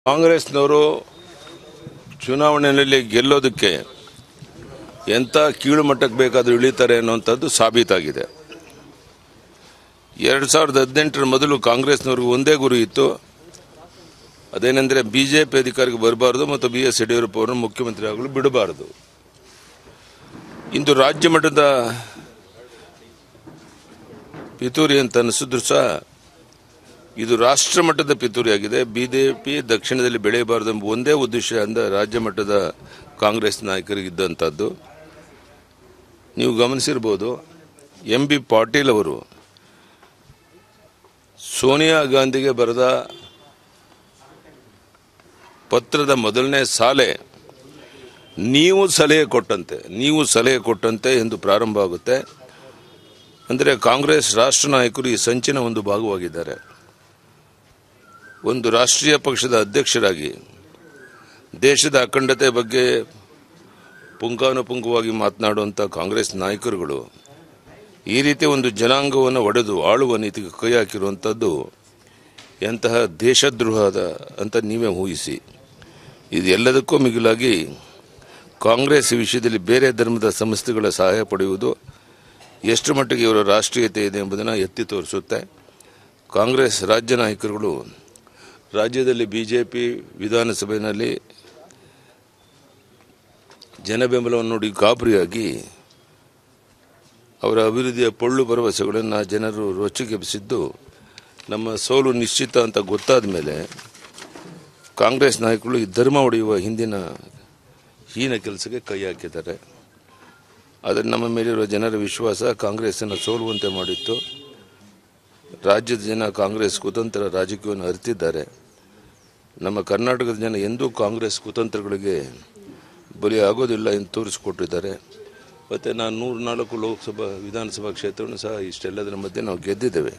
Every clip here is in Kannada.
ಕಾಂಗ್ರೆಸ್ನವರು ಚುನಾವಣೆಯಲ್ಲಿ ಗೆಲ್ಲೋದಕ್ಕೆ ಎಂಥ ಕೀಳು ಮಟ್ಟಕ್ಕೆ ಬೇಕಾದರೂ ಇಳಿತಾರೆ ಅನ್ನುವಂಥದ್ದು ಸಾಬೀತಾಗಿದೆ. 2018ರ ಮೊದಲು ಕಾಂಗ್ರೆಸ್ನವ್ರಿಗೆ ಒಂದೇ ಗುರಿ ಇತ್ತು, ಅದೇನೆಂದರೆ ಬಿಜೆಪಿ ಅಧಿಕಾರಕ್ಕೆ ಬರಬಾರದು ಮತ್ತು BS ಯಡಿಯೂರಪ್ಪ ಅವರನ್ನು ಮುಖ್ಯಮಂತ್ರಿ ಆಗಲು ಬಿಡಬಾರದು. ಇಂದು ರಾಜ್ಯ ಮಟ್ಟದ ಪಿತೂರಿ ಅಂತ ಅನಿಸಿದ್ರು ಸಹ ಇದು ರಾಷ್ಟ್ರ ಮಟ್ಟದ ಪಿತೂರಿಯಾಗಿದೆ. ಬಿಜೆಪಿ ದಕ್ಷಿಣದಲ್ಲಿ ಬೆಳೆಯಬಾರದು ಎಂಬ ಒಂದೇ ಉದ್ದೇಶದಿಂದ ರಾಜ್ಯ ಮಟ್ಟದ ಕಾಂಗ್ರೆಸ್ ನಾಯಕರಿಗಿದ್ದಂಥದ್ದು. ನೀವು ಗಮನಿಸಿರ್ಬೋದು, MB ಪಾಟೀಲ್ ಅವರು ಸೋನಿಯಾ ಗಾಂಧಿಗೆ ಬರೆದ ಪತ್ರದ ಮೊದಲನೇ ಸಾಲೆ ನೀವು ಸಲಹೆ ಕೊಟ್ಟಂತೆ ಎಂದು ಪ್ರಾರಂಭ ಆಗುತ್ತೆ. ಅಂದರೆ ಕಾಂಗ್ರೆಸ್ ರಾಷ್ಟ್ರ ನಾಯಕರು ಈ ಸಂಚಿನ ಒಂದು ಭಾಗವಾಗಿದ್ದಾರೆ. ಒಂದು ರಾಷ್ಟ್ರೀಯ ಪಕ್ಷದ ಅಧ್ಯಕ್ಷರಾಗಿ ದೇಶದ ಅಖಂಡತೆ ಬಗ್ಗೆ ಪುಂಖಾನುಪುಂಖವಾಗಿ ಮಾತನಾಡುವಂಥ ಕಾಂಗ್ರೆಸ್ ನಾಯಕರುಗಳು ಈ ರೀತಿ ಒಂದು ಜನಾಂಗವನ್ನು ಒಡೆದು ಆಳುವ ನೀತಿಗೆ ಕೈ ಹಾಕಿರುವಂಥದ್ದು ಎಂತಹ ದೇಶದ್ರೋಹದ ಅಂತ ನೀವೇ ಊಹಿಸಿ. ಇದು ಎಲ್ಲದಕ್ಕೂ ಮಿಗಿಲಾಗಿ ಕಾಂಗ್ರೆಸ್ ವಿಷಯದಲ್ಲಿ ಬೇರೆ ಧರ್ಮದ ಸಂಸ್ಥೆಗಳ ಸಹಾಯ ಪಡೆಯುವುದು ಎಷ್ಟು ಮಟ್ಟಿಗೆ ಇವರ ರಾಷ್ಟ್ರೀಯತೆ ಇದೆ ಎಂಬುದನ್ನು ಎತ್ತಿ ತೋರಿಸುತ್ತೆ. ಕಾಂಗ್ರೆಸ್ ರಾಜ್ಯ ನಾಯಕರುಗಳು ರಾಜ್ಯದಲ್ಲಿ ಬಿಜೆಪಿ ವಿಧಾನಸಭೆಯಲ್ಲಿ ಜನಬೆಂಬಲವನ್ನು ನೋಡಿ ಗಾಬರಿಯಾಗಿ ಅವರ ಅಭಿವೃದ್ಧಿಯ ಪೊಳ್ಳು ಭರವಸೆಗಳನ್ನು ಜನರು ರೊಚ್ಚಿಗೆಬ್ಬಿಸಿದ್ದು ನಮ್ಮ ಸೋಲು ನಿಶ್ಚಿತ ಅಂತ ಗೊತ್ತಾದ ಮೇಲೆ ಕಾಂಗ್ರೆಸ್ ನಾಯಕರು ಈ ಧರ್ಮ ಒಡೆಯುವ ಹಿಂದಿನ ಹೀನ ಕೆಲಸಕ್ಕೆ ಕೈ ಹಾಕಿದ್ದಾರೆ. ಆದರೆ ನಮ್ಮ ಮೇಲಿರುವ ಜನರ ವಿಶ್ವಾಸ ಕಾಂಗ್ರೆಸ್ಸನ್ನು ಸೋಲುವಂತೆ ಮಾಡಿತ್ತು. ರಾಜ್ಯದ ಜನ ಕಾಂಗ್ರೆಸ್ ಕುತಂತ್ರ ರಾಜಕೀಯವನ್ನು ಅರಿತಿದ್ದಾರೆ. ನಮ್ಮ ಕರ್ನಾಟಕದ ಜನ ಎಂದೂ ಕಾಂಗ್ರೆಸ್ ಕುತಂತ್ರಗಳಿಗೆ ಬಲಿಯಾಗೋದಿಲ್ಲ ಎಂದು ತೋರಿಸಿಕೊಟ್ಟಿದ್ದಾರೆ. ಮತ್ತು ನಾನು 104 ವಿಧಾನಸಭಾ ಕ್ಷೇತ್ರವನ್ನು ಸಹ ಇಷ್ಟೆಲ್ಲದರ ಮಧ್ಯೆ ನಾವು ಗೆದ್ದಿದ್ದೇವೆ.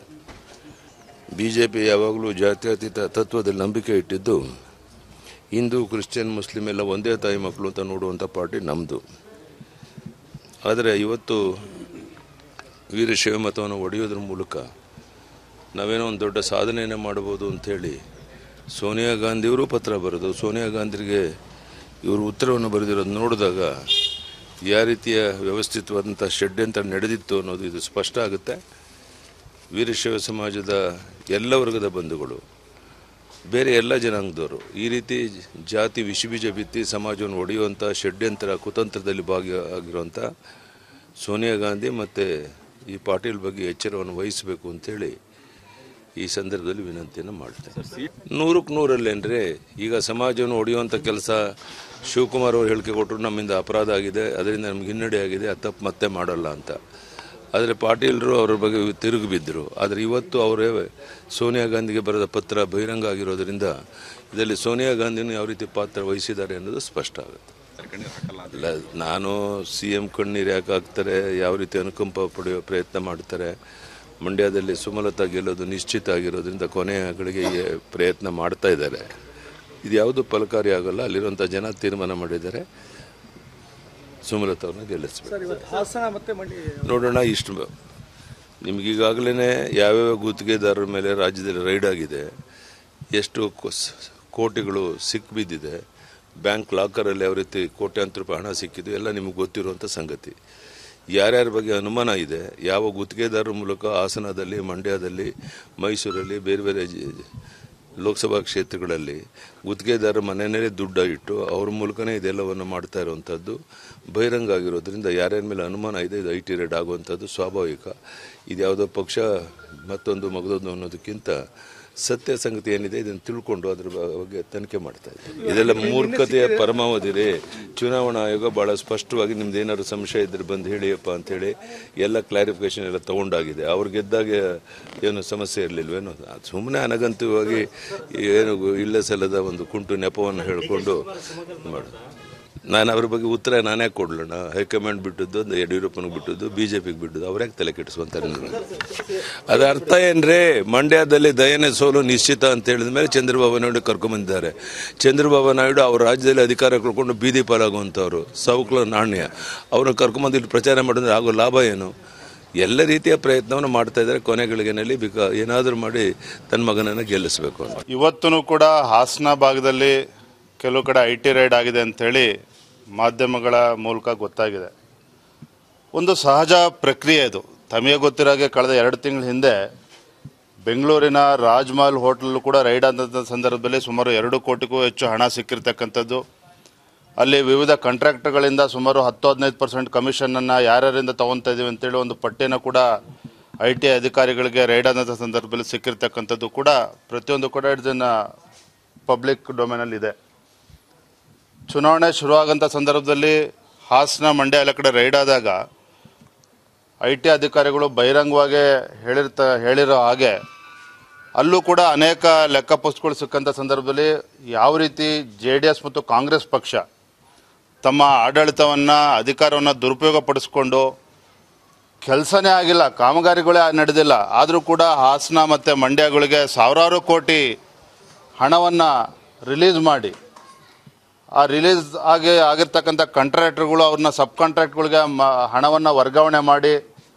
ಬಿಜೆಪಿ ಯಾವಾಗಲೂ ಜಾತ್ಯತೀತ ತತ್ವದಲ್ಲಿ ನಂಬಿಕೆ ಇಟ್ಟಿದ್ದು ಹಿಂದೂ, ಕ್ರಿಶ್ಚಿಯನ್, ಮುಸ್ಲಿಂ ಎಲ್ಲ ಒಂದೇ ತಾಯಿ ಮಕ್ಕಳು ಅಂತ ನೋಡುವಂಥ ಪಾರ್ಟಿ ನಮ್ಮದು. ಆದರೆ ಇವತ್ತು ವೀರಶೈವ ಮತವನ್ನು ಒಡೆಯೋದ್ರ ಮೂಲಕ ನಾವೇನೋ ಒಂದು ದೊಡ್ಡ ಸಾಧನೆಯನ್ನು ಮಾಡ್ಬೋದು ಅಂಥೇಳಿ ಸೋನಿಯಾ ಗಾಂಧಿಯವರು ಪತ್ರ ಬರೆದು ಸೋನಿಯಾ ಗಾಂಧಿಗೆ ಇವರು ಉತ್ತರವನ್ನು ಬರೆದಿರೋದು ನೋಡಿದಾಗ ಯಾವ ರೀತಿಯ ವ್ಯವಸ್ಥಿತವಾದಂಥ ಷಡ್ಯಂತ್ರ ನಡೆದಿತ್ತು ಅನ್ನೋದು ಇದು ಸ್ಪಷ್ಟ ಆಗುತ್ತೆ. ವೀರಶೈವ ಸಮಾಜದ ಎಲ್ಲ ವರ್ಗದ ಬಂಧುಗಳು, ಬೇರೆ ಎಲ್ಲ ಜನಾಂಗದವರು ಈ ರೀತಿ ಜಾತಿ ವಿಷಬೀಜ ಬಿತ್ತಿ ಸಮಾಜವನ್ನು ಒಡೆಯುವಂಥ ಷಡ್ಯಂತ್ರ ಕುತಂತ್ರದಲ್ಲಿ ಭಾಗಿಯಾಗಿರುವಂಥ ಸೋನಿಯಾ ಗಾಂಧಿ ಮತ್ತು ಈ ಪಾಟೀಲ್ ಬಗ್ಗೆ ಎಚ್ಚರವನ್ನು ವಹಿಸಬೇಕು ಅಂತೇಳಿ ಈ ಸಂದರ್ಭದಲ್ಲಿ ವಿನಂತಿಯನ್ನು ಮಾಡ್ತೇನೆ. 100ಕ್ಕೆ 100 ಈಗ ಸಮಾಜವನ್ನು ಒಡೆಯುವಂಥ ಕೆಲಸ ಶಿವಕುಮಾರ್ ಅವರು ಹೇಳಿಕೆ ಕೊಟ್ಟರು, ನಮ್ಮಿಂದ ಅಪರಾಧ ಆಗಿದೆ, ಅದರಿಂದ ನಮ್ಗೆ ಹಿನ್ನಡೆ ಆಗಿದೆ, ಅದು ತಪ್ಪು ಮತ್ತೆ ಮಾಡಲ್ಲ ಅಂತ. ಆದರೆ ಪಾಟೀಲರು ಅವರ ಬಗ್ಗೆ ತಿರುಗಿ ಬಿದ್ದರು. ಆದರೆ ಇವತ್ತು ಅವರೇ ಸೋನಿಯಾ ಗಾಂಧಿಗೆ ಬರೆದ ಪತ್ರ ಬಹಿರಂಗ ಆಗಿರೋದರಿಂದ ಇದರಲ್ಲಿ ಸೋನಿಯಾ ಗಾಂಧಿನೂ ಯಾವ ರೀತಿ ಪಾತ್ರ ವಹಿಸಿದ್ದಾರೆ ಅನ್ನೋದು ಸ್ಪಷ್ಟ ಆಗುತ್ತೆ. ಇಲ್ಲ, ನಾನು CM ಕಣ್ಣೀರು ಯಾಕೆ ಹಾಕ್ತಾರೆ, ಯಾವ ರೀತಿ ಅನುಕಂಪ ಪಡೆಯುವ ಪ್ರಯತ್ನ ಮಾಡ್ತಾರೆ. ಮಂಡ್ಯದಲ್ಲಿ ಸುಮಲತಾ ಗೆಲ್ಲೋದು ನಿಶ್ಚಿತ ಆಗಿರೋದ್ರಿಂದ ಕೊನೆಯ ಗಳಿಗೆ ಪ್ರಯತ್ನ ಮಾಡ್ತಾ ಇದ್ದಾರೆ. ಇದು ಯಾವುದು ಫಲಕಾರಿ ಆಗಲ್ಲ. ಅಲ್ಲಿರುವಂಥ ಜನ ತೀರ್ಮಾನ ಮಾಡಿದ್ದಾರೆ ಸುಮಲತಾ ಅವ್ರನ್ನ ಗೆಲ್ಲಿಸಬೇಕು. ನೋಡೋಣ. ಇಷ್ಟು ನಿಮಗೀಗಾಗಲೇ ಯಾವ್ಯಾವ ಗುತ್ತಿಗೆದಾರರ ಮೇಲೆ ರಾಜ್ಯದಲ್ಲಿ ರೈಡ್ ಆಗಿದೆ, ಎಷ್ಟು ಕೋಟಿಗಳು ಸಿಕ್ಬಿದ್ದಿದೆ, ಬ್ಯಾಂಕ್ ಲಾಕರಲ್ಲಿ ಯಾವ ರೀತಿ ಕೋಟ್ಯಾಂತರ ರೂಪಾಯಿ ಹಣ ಸಿಕ್ಕಿದ್ದು ಎಲ್ಲ ನಿಮಗೆ ಗೊತ್ತಿರುವಂಥ ಸಂಗತಿ. ಯಾರ್ಯಾರ ಬಗ್ಗೆ ಅನುಮಾನ ಇದೆ, ಯಾವ ಗುತ್ತಿಗೆದಾರರ ಮೂಲಕ ಹಾಸನದಲ್ಲಿ, ಮಂಡ್ಯದಲ್ಲಿ, ಮೈಸೂರಲ್ಲಿ, ಬೇರೆ ಬೇರೆ ಲೋಕಸಭಾ ಕ್ಷೇತ್ರಗಳಲ್ಲಿ ಗುತ್ತಿಗೆದಾರರ ಮನೆಯಲ್ಲೇ ದುಡ್ಡು ಇಟ್ಟು ಅವ್ರ ಮೂಲಕನೇ ಇದೆಲ್ಲವನ್ನು ಮಾಡ್ತಾ ಇರುವಂಥದ್ದು ಬಹಿರಂಗ ಆಗಿರೋದ್ರಿಂದ ಯಾರ್ಯಾರ ಮೇಲೆ ಅನುಮಾನ ಇದೆ ಇದು IT ರೇಡ್ ಆಗುವಂಥದ್ದು ಸ್ವಾಭಾವಿಕ. ಇದು ಯಾವುದೋ ಪಕ್ಷ ಮತ್ತೊಂದು ಮಗದೊಂದು ಅನ್ನೋದಕ್ಕಿಂತ ಸತ್ಯ ಸಂಗತಿ ಏನಿದೆ ಇದನ್ನು ತಿಳ್ಕೊಂಡು ಅದ್ರ ಬಗ್ಗೆ ತನಿಖೆ ಮಾಡ್ತಾ ಇದೆ. ಇದೆಲ್ಲ ಮೂರ್ಖತೆಯ ಪರಮಾವಧಿ ರೀ. ಚುನಾವಣಾ ಆಯೋಗ ಭಾಳ ಸ್ಪಷ್ಟವಾಗಿ ನಿಮ್ದು ಏನಾದ್ರು ಸಂಶಯ ಇದ್ರೆ ಬಂದು ಹೇಳಿಯಪ್ಪ ಅಂಥೇಳಿ ಎಲ್ಲ ಕ್ಲಾರಿಫಿಕೇಶನ್ ಎಲ್ಲ ತೊಗೊಂಡಾಗಿದೆ. ಅವ್ರು ಗೆದ್ದಾಗ ಏನು ಸಮಸ್ಯೆ ಇರಲಿಲ್ವೇನೋ, ಸುಮ್ಮನೆ ಅನಗಂತವಾಗಿ ಏನು ಇಲ್ಲ ಸಲ್ಲದ ಒಂದು ಕುಂಟು ನೆಪವನ್ನು ಹೇಳಿಕೊಂಡು ಮಾಡೋದು. ನಾನು ಅವ್ರ ಬಗ್ಗೆ ಉತ್ತರ ನಾನೇ ಕೊಡ್ಲಣ್ಣ. ಹೈಕಮಾಂಡ್ ಬಿಟ್ಟದ್ದು, ಯಡಿಯೂರಪ್ಪನಿಗೆ ಬಿಟ್ಟದ್ದು, BJPಗೆ ಬಿಟ್ಟದ್ದು, ಅವ್ರ್ಯಾಕೆ ತಲೆ ಕೆಡಿಸುವಂತಾರೆ. ಅದು ಅರ್ಥ ಏನ್ರಿ? ಮಂಡ್ಯದಲ್ಲಿ ದಯನೆ ಸೋಲು ನಿಶ್ಚಿತ ಅಂತ ಹೇಳಿದ ಮೇಲೆ ಚಂದ್ರಬಾಬು ನಾಯ್ಡು ಕರ್ಕೊಂಬಂದಿದ್ದಾರೆ. ಚಂದ್ರಬಾಬು ನಾಯ್ಡು ಅವ್ರ ರಾಜ್ಯದಲ್ಲಿ ಅಧಿಕಾರ ಕಳ್ಕೊಂಡು ಬೀದಿ ಪಾಲಾಗುವಂಥವ್ರು, ಸೌಕ್ಲ ನಾಣ್ಯ. ಅವ್ರನ್ನ ಕರ್ಕೊಂಬಂದು ಇಲ್ಲಿ ಪ್ರಚಾರ ಮಾಡಿದ್ರೆ ಆಗೋ ಲಾಭ ಏನು? ಎಲ್ಲ ರೀತಿಯ ಪ್ರಯತ್ನವನ್ನು ಮಾಡ್ತಾ ಇದ್ದಾರೆ. ಕೊನೆಗಳಿಗೆನಲ್ಲಿ ಏನಾದರೂ ಮಾಡಿ ತನ್ನ ಮಗನನ್ನು ಗೆಲ್ಲಿಸಬೇಕು ಅಂತ. ಇವತ್ತೂ ಕೂಡ ಹಾಸನ ಭಾಗದಲ್ಲಿ ಕೆಲವು ಕಡೆ IT ರೈಡ್ ಆಗಿದೆ ಅಂಥೇಳಿ ಮಾಧ್ಯಮಗಳ ಮೂಲಕ ಗೊತ್ತಾಗಿದೆ. ಒಂದು ಸಹಜ ಪ್ರಕ್ರಿಯೆ ಇದು. ತಮಗೆ ಗೊತ್ತಿರೋಗೆ ಕಳೆದ 2 ತಿಂಗಳ ಹಿಂದೆ ಬೆಂಗಳೂರಿನ ರಾಜ್ಮಹಲ್ ಹೋಟೆಲ್ ಕೂಡ ರೈಡ್ ಆದಂಥ ಸಂದರ್ಭದಲ್ಲಿ ಸುಮಾರು 2 ಕೋಟಿಗೂ ಹೆಚ್ಚು ಹಣ ಸಿಕ್ಕಿರ್ತಕ್ಕಂಥದ್ದು. ಅಲ್ಲಿ ವಿವಿಧ ಕಾಂಟ್ರಾಕ್ಟರ್ಗಳಿಂದ ಸುಮಾರು 10-15% ಕಮಿಷನನ್ನು ಯಾರ್ಯಾರಿಂದ ತೊಗೊತಾ ಇದ್ದೀವಿ ಅಂತೇಳಿ ಒಂದು ಪಟ್ಟಿಯನ್ನು ಕೂಡ IT ಅಧಿಕಾರಿಗಳಿಗೆ ರೈಡ್ ಆದಂಥ ಸಂದರ್ಭದಲ್ಲಿ ಸಿಕ್ಕಿರ್ತಕ್ಕಂಥದ್ದು ಕೂಡ ಪ್ರತಿಯೊಂದು ಕೂಡ ಇದನ್ನು ಪಬ್ಲಿಕ್ ಡೊಮೇನಲ್ಲಿ ಇದೆ. ಚುನಾವಣೆ ಶುರುವಾಗಂಥ ಸಂದರ್ಭದಲ್ಲಿ ಹಾಸನ ಮಂಡ್ಯ ಎಲ್ಲ ಕಡೆ ರೈಡ್ ಆದಾಗ IT ಅಧಿಕಾರಿಗಳು ಬಹಿರಂಗವಾಗಿ ಹೇಳಿರೋ ಹಾಗೆ ಅಲ್ಲೂ ಕೂಡ ಅನೇಕ ಲೆಕ್ಕ ಪುಸ್ತಕಗಳು ಸಿಕ್ಕಂಥ ಸಂದರ್ಭದಲ್ಲಿ ಯಾವ ರೀತಿ JDS ಮತ್ತು ಕಾಂಗ್ರೆಸ್ ಪಕ್ಷ ತಮ್ಮ ಆಡಳಿತವನ್ನು ಅಧಿಕಾರವನ್ನು ದುರುಪಯೋಗ ಪಡಿಸ್ಕೊಂಡು ಕೆಲಸನೇ ಆಗಿಲ್ಲ, ಕಾಮಗಾರಿಗಳೇ ನಡೆದಿಲ್ಲ, ಆದರೂ ಕೂಡ ಹಾಸನ ಮತ್ತು ಮಂಡ್ಯಗಳಿಗೆ ಸಾವಿರಾರು ಕೋಟಿ ಹಣವನ್ನು ರಿಲೀಸ್ ಮಾಡಿ ಆ ರಿಲೀಸ್ ಆಗಿರ್ತಕ್ಕಂಥ ಕಾಂಟ್ರಾಕ್ಟರ್ಗಳು ಅವ್ರನ್ನ ಸಬ್ ಕಾಂಟ್ರಾಕ್ಟ್ಗಳಿಗೆ ಹಣವನ್ನು ವರ್ಗಾವಣೆ ಮಾಡಿ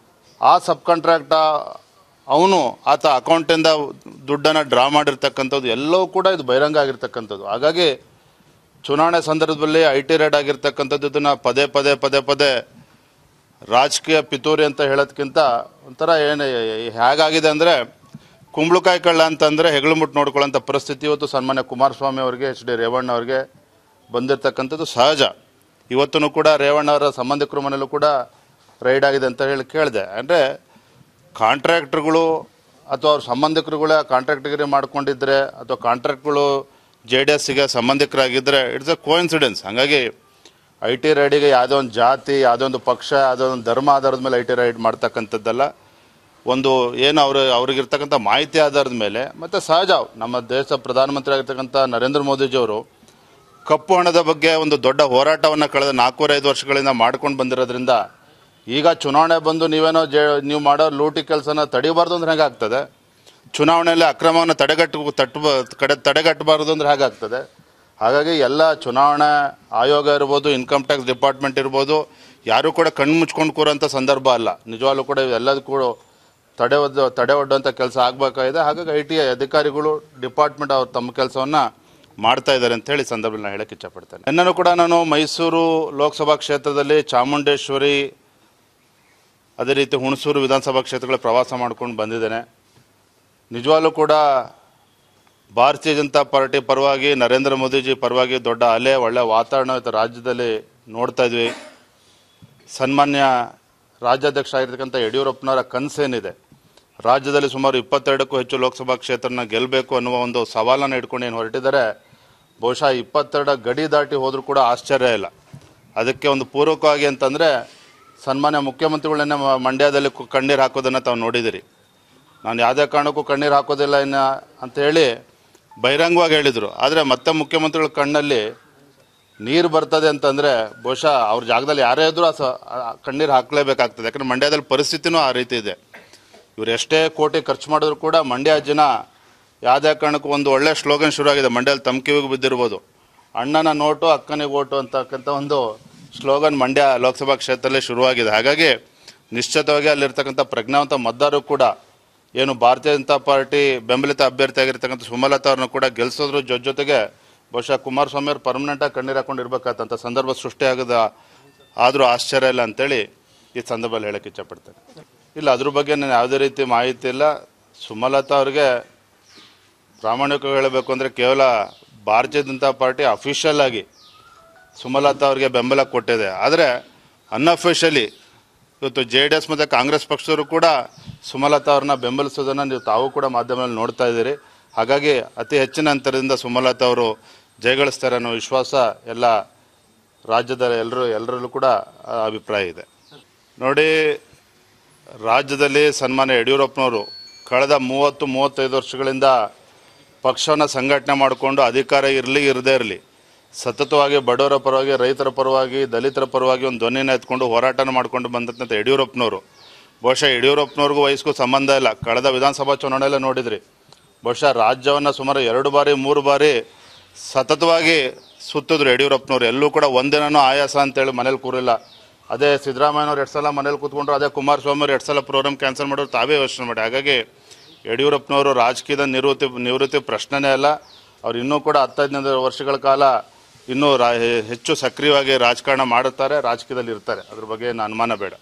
ಆ ಸಬ್ ಕಾಂಟ್ರಾಕ್ಟ ಆತ ಅಕೌಂಟಿಂದ ದುಡ್ಡನ್ನು ಡ್ರಾ ಮಾಡಿರ್ತಕ್ಕಂಥದ್ದು ಎಲ್ಲವೂ ಕೂಡ ಇದು ಬಹಿರಂಗ ಆಗಿರ್ತಕ್ಕಂಥದ್ದು. ಹಾಗಾಗಿ ಚುನಾವಣೆ ಸಂದರ್ಭದಲ್ಲಿ IT ರೈಡ್ ಆಗಿರ್ತಕ್ಕಂಥದ್ದು ಇದನ್ನು ಪದೇ ರಾಜಕೀಯ ಪಿತೂರಿ ಅಂತ ಹೇಳೋದಕ್ಕಿಂತ ಒಂಥರ ಹೇಗಾಗಿದೆ ಅಂದರೆ ಕುಂಬಳಕಾಯಿ ಕಳ್ಳ ಅಂತಂದರೆ ಹೆಗಲು ಮುಟ್ಟು ನೋಡ್ಕೊಳ್ಳೋಂಥ ಪರಿಸ್ಥಿತಿ ಇವತ್ತು ಸನ್ಮಾನ್ಯ ಕುಮಾರಸ್ವಾಮಿ ಅವರಿಗೆ HD ರೇವಣ್ಣ ಅವರಿಗೆ ಬಂದಿರತಕ್ಕಂಥದ್ದು ಸಹಜ. ಇವತ್ತೂ ಕೂಡ ರೇವಣ್ಣ ಅವರ ಸಂಬಂಧಿಕರ ಮನೆಯಲ್ಲೂ ಕೂಡ ರೈಡ್ ಆಗಿದೆ ಅಂತ ಹೇಳಿ ಕೇಳಿದೆ. ಅಂದರೆ ಕಾಂಟ್ರಾಕ್ಟ್ರುಗಳು ಅಥವಾ ಅವ್ರ ಸಂಬಂಧಿಕರುಗಳೇ ಕಾಂಟ್ರಾಕ್ಟ್ಗಿರಿ ಮಾಡ್ಕೊಂಡಿದ್ರೆ ಅಥವಾ ಕಾಂಟ್ರಾಕ್ಟ್ಗಳು JDSಗೆ ಸಂಬಂಧಿಕರಾಗಿದ್ದರೆ ಇಟ್ಸ್ ಎ ಕೋಇನ್ಸಿಡೆನ್ಸ್. ಹಾಗಾಗಿ IT ರೈಡಿಗೆ ಯಾವುದೋ ಒಂದು ಜಾತಿ, ಯಾವುದೋ ಒಂದು ಪಕ್ಷ, ಯಾವುದೋ ಒಂದು ಧರ್ಮ ಆಧಾರದ ಮೇಲೆ IT ರೈಡ್ ಮಾಡ್ತಕ್ಕಂಥದ್ದಲ್ಲ. ಒಂದು ಏನು ಅವ್ರಿಗಿರ್ತಕ್ಕಂಥ ಮಾಹಿತಿ ಆಧಾರದ ಮೇಲೆ ಮತ್ತು ಸಹಜ ನಮ್ಮ ದೇಶ ಪ್ರಧಾನಮಂತ್ರಿ ಆಗಿರ್ತಕ್ಕಂಥ ನರೇಂದ್ರ ಮೋದಿಜಿಯವರು ಕಪ್ಪು ಹಣದ ಬಗ್ಗೆ ಒಂದು ದೊಡ್ಡ ಹೋರಾಟವನ್ನು ಕಳೆದ 4-5 ವರ್ಷಗಳಿಂದ ಮಾಡ್ಕೊಂಡು ಬಂದಿರೋದ್ರಿಂದ ಈಗ ಚುನಾವಣೆ ಬಂದು ನೀವು ಮಾಡೋ ಲೂಟಿ ಕೆಲಸನ ತಡಿಬಾರ್ದು ಅಂದ್ರೆ ಹೇಗಾಗ್ತದೆ? ಚುನಾವಣೆಯಲ್ಲಿ ಅಕ್ರಮವನ್ನು ತಡೆಗಟ್ಟಬಾರ್ದು ಅಂದ್ರೆ ಹೇಗಾಗ್ತದೆ? ಹಾಗಾಗಿ ಎಲ್ಲ ಚುನಾವಣಾ ಆಯೋಗ ಇರ್ಬೋದು, ಇನ್ಕಮ್ ಟ್ಯಾಕ್ಸ್ ಡಿಪಾರ್ಟ್ಮೆಂಟ್ ಇರ್ಬೋದು, ಯಾರೂ ಕೂಡ ಕಣ್ಣು ಮುಚ್ಕೊಂಡು ಕೂರೋಂಥ ಸಂದರ್ಭ ಅಲ್ಲ. ನಿಜವಾಗ್ಲೂ ಕೂಡ ಎಲ್ಲದೂ ಕೂಡ ತಡೆ ಒಡ್ಡುವಂಥ ಕೆಲಸ ಆಗಬೇಕಾಗಿದೆ. ಹಾಗಾಗಿ IT ಅಧಿಕಾರಿಗಳು ಡಿಪಾರ್ಟ್ಮೆಂಟ್ ಅವ್ರು ತಮ್ಮ ಕೆಲಸವನ್ನು ಮಾಡ್ತಾ ಇದ್ದಾರೆ ಅಂತ ಹೇಳಿ ಸಂದರ್ಭದಲ್ಲಿ ನಾನು ಹೇಳಕ್ಕೆ ಇಷ್ಟಪಡ್ತೇನೆ. ನಿನ್ನೆನೂ ಕೂಡ ನಾನು ಮೈಸೂರು ಲೋಕಸಭಾ ಕ್ಷೇತ್ರದಲ್ಲಿ ಚಾಮುಂಡೇಶ್ವರಿ ಅದೇ ರೀತಿ ಹುಣಸೂರು ವಿಧಾನಸಭಾ ಕ್ಷೇತ್ರಗಳ ಪ್ರವಾಸ ಮಾಡ್ಕೊಂಡು ಬಂದಿದ್ದೇನೆ. ನಿಜವಾಗ್ಲೂ ಕೂಡ ಭಾರತೀಯ ಜನತಾ ಪಾರ್ಟಿ ಪರವಾಗಿ ನರೇಂದ್ರ ಮೋದಿಜಿ ಪರವಾಗಿ ದೊಡ್ಡ ಅಲೆ ಒಳ್ಳೆ ವಾತಾವರಣ ರಾಜ್ಯದಲ್ಲಿ ನೋಡ್ತಾ ಇದ್ವಿ. ಸನ್ಮಾನ್ಯ ರಾಜ್ಯಾಧ್ಯಕ್ಷ ಆಗಿರ್ತಕ್ಕಂಥ ಯಡಿಯೂರಪ್ಪನವರ ಕನಸೇನಿದೆ, ರಾಜ್ಯದಲ್ಲಿ ಸುಮಾರು 22ಕ್ಕೂ ಹೆಚ್ಚು ಲೋಕಸಭಾ ಕ್ಷೇತ್ರನ ಗೆಲ್ಲಬೇಕು ಅನ್ನುವ ಒಂದು ಸವಾಲನ್ನು ಇಟ್ಕೊಂಡು ಏನು ಹೊರಟಿದ್ದಾರೆ. ಬಹುಶಃ 22 ಗಡಿ ದಾಟಿ ಹೋದರೂ ಕೂಡ ಆಶ್ಚರ್ಯ ಇಲ್ಲ. ಅದಕ್ಕೆ ಒಂದು ಪೂರಕವಾಗಿ ಅಂತಂದರೆ ಸನ್ಮಾನ್ಯ ಮುಖ್ಯಮಂತ್ರಿಗಳನ್ನೇ ಮಂಡ್ಯದಲ್ಲಿ ಕಣ್ಣೀರು ಹಾಕೋದನ್ನು ತಾವು ನೋಡಿದಿರಿ. ನಾನು ಯಾವುದೇ ಕಾರಣಕ್ಕೂ ಕಣ್ಣೀರು ಹಾಕೋದಿಲ್ಲ ಅಂಥೇಳಿ ಬಹಿರಂಗವಾಗಿ ಹೇಳಿದರು. ಆದರೆ ಮತ್ತೆ ಮುಖ್ಯಮಂತ್ರಿಗಳ ಕಣ್ಣಲ್ಲಿ ನೀರು ಬರ್ತದೆ ಅಂತಂದರೆ ಬಹುಶಃ ಅವ್ರ ಜಾಗದಲ್ಲಿ ಯಾರೇ ಇದ್ದರೂ ಕಣ್ಣೀರು ಹಾಕಲೇಬೇಕಾಗ್ತದೆ. ಯಾಕಂದರೆ ಮಂಡ್ಯದಲ್ಲಿ ಪರಿಸ್ಥಿತಿನೂ ಆ ರೀತಿ ಇದೆ. ಇವರು ಎಷ್ಟೇ ಕೋಟಿ ಖರ್ಚು ಮಾಡಿದ್ರು ಕೂಡ ಮಂಡ್ಯ ಜನ ಯಾವುದೇ ಕಾರಣಕ್ಕೂ ಒಂದು ಒಳ್ಳೆ ಸ್ಲೋಗನ್ ಶುರುವಾಗಿದೆ. ಮಂಡ್ಯದಲ್ಲಿ ತಮ್ಮ ಕಿವಿಗೆ ಬಿದ್ದಿರ್ಬೋದು, ಅಣ್ಣನ ನೋಟು ಅಕ್ಕನಿಗೆ ಓಟು ಅಂತಕ್ಕಂಥ ಒಂದು ಸ್ಲೋಗನ್ ಮಂಡ್ಯ ಲೋಕಸಭಾ ಕ್ಷೇತ್ರದಲ್ಲಿ ಶುರುವಾಗಿದೆ. ಹಾಗಾಗಿ ನಿಶ್ಚಿತವಾಗಿ ಅಲ್ಲಿರ್ತಕ್ಕಂಥ ಪ್ರಜ್ಞಾವಂತ ಮತದಾರರು ಕೂಡ ಏನು ಭಾರತೀಯ ಜನತಾ ಪಾರ್ಟಿ ಬೆಂಬಲಿತ ಅಭ್ಯರ್ಥಿ ಆಗಿರ್ತಕ್ಕಂಥ ಸುಮಲತಾ ಅವ್ರನ್ನ ಕೂಡ ಗೆಲ್ಲಿಸೋದ್ರ ಜೊತೆಗೆ ಬಹುಶಃ ಕುಮಾರಸ್ವಾಮಿ ಅವರು ಪರ್ಮನೆಂಟಾಗಿ ಕಣ್ಣೀರು ಹಾಕೊಂಡಿರ್ಬೇಕಾದಂಥ ಸಂದರ್ಭ ಆದರೂ ಆಶ್ಚರ್ಯ ಇಲ್ಲ ಅಂತೇಳಿ ಈ ಸಂದರ್ಭದಲ್ಲಿ ಹೇಳಕ್ಕೆ ಇಷ್ಟಪಡ್ತೇನೆ. ಇಲ್ಲ, ಅದ್ರ ಬಗ್ಗೆ ನಾನು ಯಾವುದೇ ರೀತಿ ಮಾಹಿತಿ ಇಲ್ಲ. ಸುಮಲತಾ ಅವ್ರಿಗೆ ಪ್ರಾಮಾಣಿಕವಾಗಿ ಹೇಳಬೇಕು ಅಂದರೆ ಕೇವಲ ಭಾರತೀಯ ಜನತಾ ಪಾರ್ಟಿ ಅಫಿಷಿಯಲ್ ಆಗಿ ಸುಮಲತಾ ಅವ್ರಿಗೆ ಬೆಂಬಲ ಕೊಟ್ಟಿದೆ. ಆದರೆ ಅನ್ಅಫಿಷಿಯಲಿ ಇವತ್ತು JDS ಮತ್ತು ಕಾಂಗ್ರೆಸ್ ಪಕ್ಷದವರು ಕೂಡ ಸುಮಲತಾ ಅವ್ರನ್ನ ಬೆಂಬಲಿಸೋದನ್ನು ತಾವು ಕೂಡ ಮಾಧ್ಯಮದಲ್ಲಿ ನೋಡ್ತಾ ಇದ್ದೀರಿ. ಹಾಗಾಗಿ ಅತಿ ಹೆಚ್ಚಿನ ಅಂತರದಿಂದ ಸುಮಲತಾ ಅವರು ಜಯಗಳಿಸ್ತಾರೆ ಅನ್ನೋ ವಿಶ್ವಾಸ ಎಲ್ಲ ರಾಜ್ಯದ ಎಲ್ಲರಲ್ಲೂ ಕೂಡ ಅಭಿಪ್ರಾಯ ಇದೆ. ನೋಡಿ, ರಾಜ್ಯದಲ್ಲಿ ಸನ್ಮಾನ್ಯ ಯಡಿಯೂರಪ್ಪನವರು ಕಳೆದ 30-35 ವರ್ಷಗಳಿಂದ ಪಕ್ಷವನ್ನು ಸಂಘಟನೆ ಮಾಡಿಕೊಂಡು ಅಧಿಕಾರ ಇರಲಿ ಇರದೇ ಇರಲಿ ಸತತವಾಗಿ ಬಡವರ ಪರವಾಗಿ, ರೈತರ ಪರವಾಗಿ, ದಲಿತರ ಪರವಾಗಿ ಒಂದು ಧ್ವನಿನ ಎತ್ಕೊಂಡು ಹೋರಾಟನ ಮಾಡ್ಕೊಂಡು ಬಂದಂಥ ಯಡಿಯೂರಪ್ಪನವರು ಬಹುಶಃ ಯಡಿಯೂರಪ್ಪನವ್ರಿಗೂ ವಯಸ್ಸಿಗೂ ಸಂಬಂಧ ಇಲ್ಲ. ಕಳೆದ ವಿಧಾನಸಭಾ ಚುನಾವಣೆಯಲ್ಲೇ ನೋಡಿದ್ರಿ, ಬಹುಶಃ ರಾಜ್ಯವನ್ನು ಸುಮಾರು 2 ಬಾರಿ 3 ಬಾರಿ ಸತತವಾಗಿ ಸುತ್ತಿದ್ರು ಯಡಿಯೂರಪ್ಪನವ್ರು. ಎಲ್ಲೂ ಕೂಡ ಒಂದಿನೂ ಆಯಾಸ ಅಂತೇಳಿ ಮನೇಲಿ ಕೂರಿಲ್ಲ. ಅದೇ ಸಿದ್ದರಾಮಯ್ಯನವ್ರು 2 ಸಲ ಮನೇಲಿ ಕೂತ್ಕೊಂಡ್ರು, ಅದೇ ಕುಮಾರಸ್ವಾಮಿ ಅವ್ರು 2 ಸಲ ಪ್ರೋಗ್ರಾಮ್ ಕ್ಯಾನ್ಸಲ್ ಮಾಡೋರು, ತಾವೇ ಯೋಚನೆ ಮಾಡಿ. ಹಾಗಾಗಿ ಯಡಿಯೂರಪ್ಪನವರು ರಾಜಕೀಯದ ನಿವೃತ್ತಿ ಪ್ರಶ್ನೆನೇ ಅಲ್ಲ. ಅವ್ರು ಇನ್ನೂ ಕೂಡ 10-15 ವರ್ಷಗಳ ಕಾಲ ಇನ್ನೂ ಹೆಚ್ಚು ಸಕ್ರಿಯವಾಗಿ ರಾಜಕಾರಣ ಮಾಡುತ್ತಾರೆ, ರಾಜಕೀಯದಲ್ಲಿ ಇರ್ತಾರೆ. ಅದ್ರ ಬಗ್ಗೆ ಏನು ಅನುಮಾನ ಬೇಡ.